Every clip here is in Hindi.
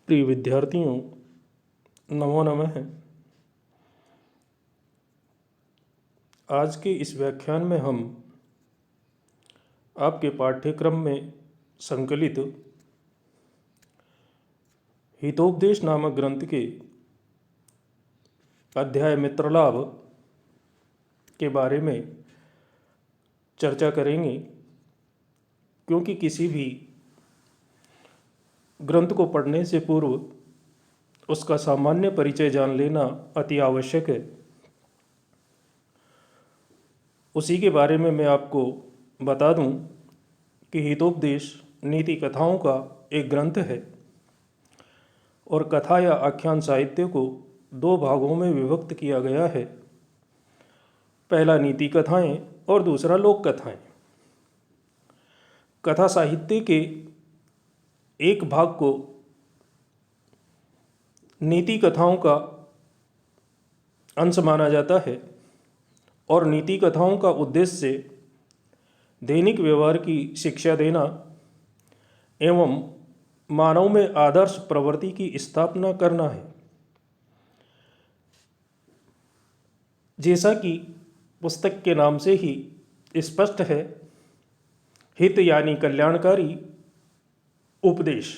प्रिय विद्यार्थियों, नमो नमः। आज के इस व्याख्यान में हम आपके पाठ्यक्रम में संकलित हितोपदेश नामक ग्रंथ के अध्याय मित्रलाभ के बारे में चर्चा करेंगे, क्योंकि किसी भी ग्रंथ को पढ़ने से पूर्व उसका सामान्य परिचय जान लेना अति आवश्यक है। उसी के बारे में मैं आपको बता दूं कि हितोपदेश नीति कथाओं का एक ग्रंथ है और कथा या आख्यान साहित्य को दो भागों में विभक्त किया गया है। पहला नीति कथाएं और दूसरा लोक कथाएं। कथा साहित्य के एक भाग को नीति कथाओं का अंश माना जाता है और नीति कथाओं का उद्देश्य दैनिक व्यवहार की शिक्षा देना एवं मानव में आदर्श प्रवृत्ति की स्थापना करना है। जैसा कि पुस्तक के नाम से ही स्पष्ट है, हित यानी कल्याणकारी उपदेश।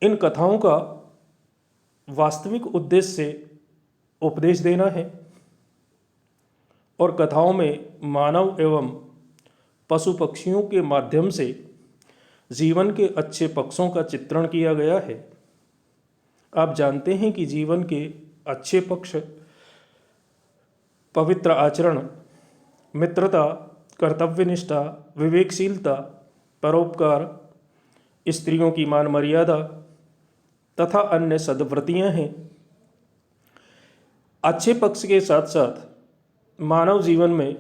इन कथाओं का वास्तविक उद्देश्य उपदेश देना है और कथाओं में मानव एवं पशु पक्षियों के माध्यम से जीवन के अच्छे पक्षों का चित्रण किया गया है। आप जानते हैं कि जीवन के अच्छे पक्ष पवित्र आचरण, मित्रता, कर्तव्यनिष्ठा, विवेकशीलता, परोपकार, स्त्रियों की मान मर्यादा तथा अन्य सद्वृत्तियां हैं। अच्छे पक्ष के साथ साथ मानव जीवन में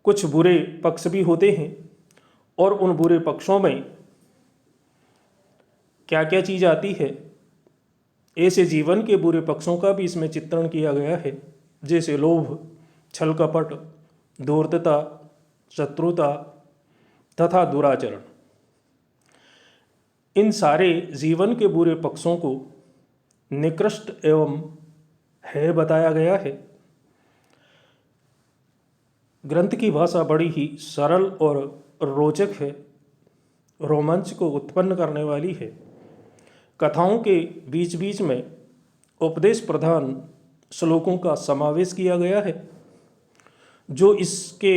कुछ बुरे पक्ष भी होते हैं और उन बुरे पक्षों में क्या क्या चीज़ आती है, ऐसे जीवन के बुरे पक्षों का भी इसमें चित्रण किया गया है। जैसे लोभ, छल कपट, धूर्तता, शत्रुता तथा दुराचरण। इन सारे जीवन के बुरे पक्षों को निकृष्ट एवं है बताया गया है। ग्रंथ की भाषा बड़ी ही सरल और रोचक है, रोमांच को उत्पन्न करने वाली है। कथाओं के बीच बीच में उपदेश प्रधान श्लोकों का समावेश किया गया है, जो इसके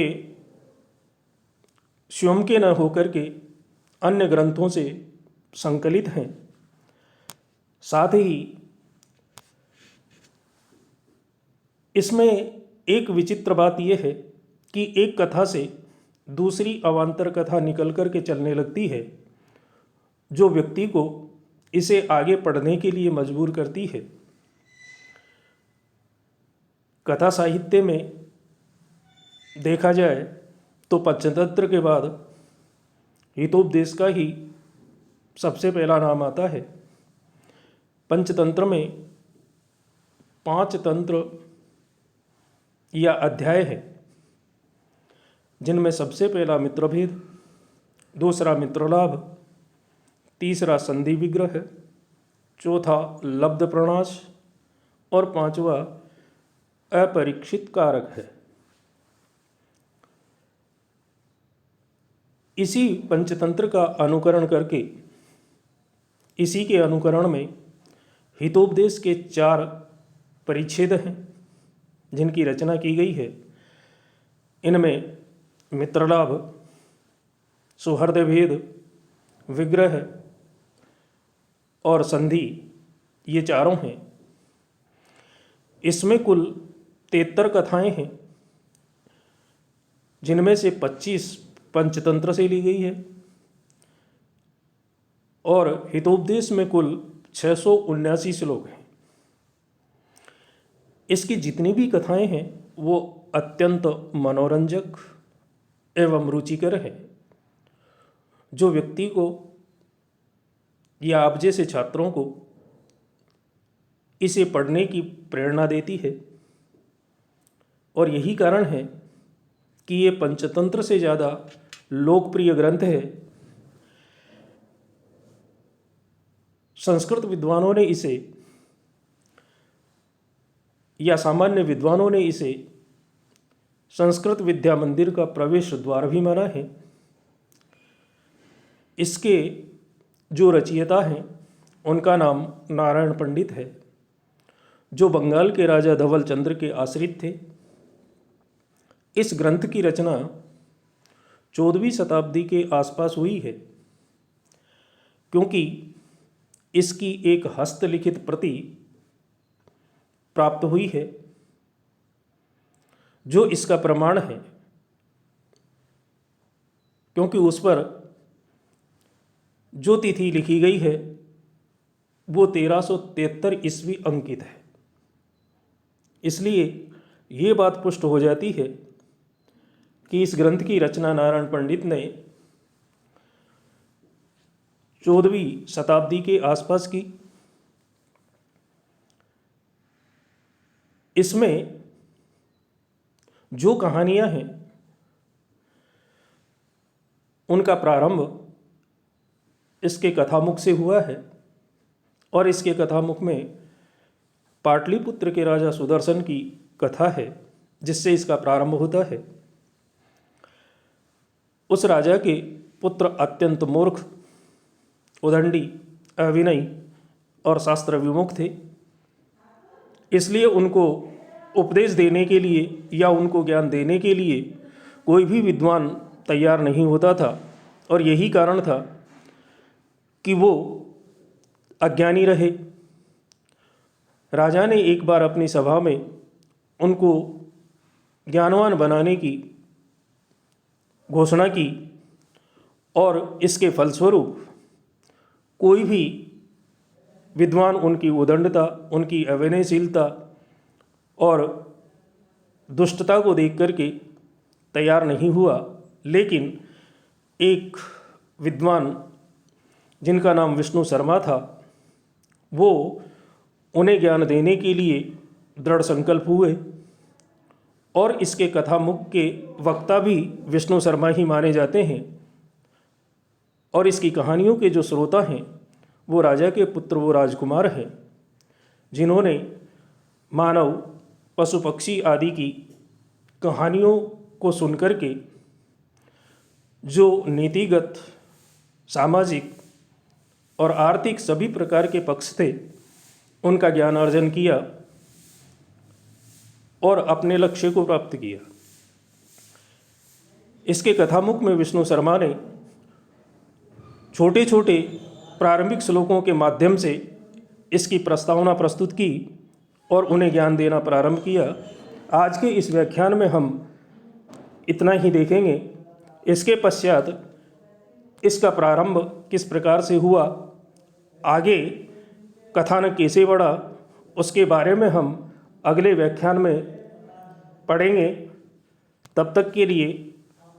स्वयं के न होकर के अन्य ग्रंथों से संकलित हैं। साथ ही इसमें एक विचित्र बात यह है कि एक कथा से दूसरी अवान्तर कथा निकल कर के चलने लगती है, जो व्यक्ति को इसे आगे पढ़ने के लिए मजबूर करती है। कथा साहित्य में देखा जाए तो पंचतंत्र के बाद हितोपदेश का ही सबसे पहला नाम आता है। पंचतंत्र में 5 तंत्र या अध्याय है, जिनमें सबसे पहला मित्रभेद, दूसरा मित्रलाभ, तीसरा संधि विग्रह, चौथा लब्ध प्रणाश और 5वां अपरीक्षित कारक है। इसी पंचतंत्र का अनुकरण करके, इसी के अनुकरण में हितोपदेश के 4 परिच्छेद हैं जिनकी रचना की गई है। इनमें मित्रलाभ, सौहार्द भेद, विग्रह और संधि, ये चारों हैं। इसमें कुल 73 कथाएं हैं, जिनमें से 25 पंचतंत्र से ली गई है और हितोपदेश में कुल 679 श्लोक हैं। इसकी जितनी भी कथाएं हैं वो अत्यंत मनोरंजक एवं रुचिकर है, जो व्यक्ति को या आप जैसे छात्रों को इसे पढ़ने की प्रेरणा देती है। और यही कारण है कि ये पंचतंत्र से ज़्यादा लोकप्रिय ग्रंथ है। संस्कृत विद्वानों ने इसे या सामान्य विद्वानों ने इसे संस्कृत विद्या मंदिर का प्रवेश द्वार भी माना है। इसके जो रचयिता हैं उनका नाम नारायण पंडित है, जो बंगाल के राजा धवल चंद्र के आश्रित थे। इस ग्रंथ की रचना 14वीं शताब्दी के आसपास हुई है, क्योंकि इसकी एक हस्तलिखित प्रति प्राप्त हुई है जो इसका प्रमाण है, क्योंकि उस पर जो तिथि लिखी गई है वो 1373 ईस्वी अंकित है। इसलिए ये बात पुष्ट हो जाती है कि इस ग्रंथ की रचना नारायण पंडित ने 14वीं शताब्दी के आसपास की। इसमें जो कहानियां हैं उनका प्रारंभ इसके कथामुख से हुआ है, और इसके कथामुख में पाटलिपुत्र के राजा सुदर्शन की कथा है जिससे इसका प्रारंभ होता है। उस राजा के पुत्र अत्यंत मूर्ख, उदंडी, अविनयी और शास्त्र विमुख थे। इसलिए उनको उपदेश देने के लिए या उनको ज्ञान देने के लिए कोई भी विद्वान तैयार नहीं होता था, और यही कारण था कि वो अज्ञानी रहे। राजा ने एक बार अपनी सभा में उनको ज्ञानवान बनाने की घोषणा की, और इसके फलस्वरूप कोई भी विद्वान उनकी उदंडता, उनकी अविनयशीलता और दुष्टता को देख करके तैयार नहीं हुआ। लेकिन एक विद्वान जिनका नाम विष्णु शर्मा था, वो उन्हें ज्ञान देने के लिए दृढ़ संकल्प हुए, और इसके कथामुख के वक्ता भी विष्णु शर्मा ही माने जाते हैं। और इसकी कहानियों के जो श्रोता हैं वो राजा के पुत्र, वो राजकुमार हैं, जिन्होंने मानव, पशु पक्षी आदि की कहानियों को सुनकर के जो नीतिगत, सामाजिक और आर्थिक सभी प्रकार के पक्ष थे उनका ज्ञान अर्जन किया और अपने लक्ष्य को प्राप्त किया। इसके कथामुख में विष्णु शर्मा ने छोटे छोटे प्रारंभिक श्लोकों के माध्यम से इसकी प्रस्तावना प्रस्तुत की और उन्हें ज्ञान देना प्रारंभ किया। आज के इस व्याख्यान में हम इतना ही देखेंगे। इसके पश्चात इसका प्रारंभ किस प्रकार से हुआ, आगे कथानक कैसे बढ़ा, उसके बारे में हम अगले व्याख्यान में पढ़ेंगे। तब तक के लिए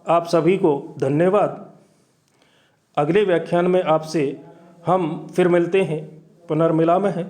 आप सभी को धन्यवाद। अगले व्याख्यान में आपसे हम फिर मिलते हैं, पुनर्मिलामः है।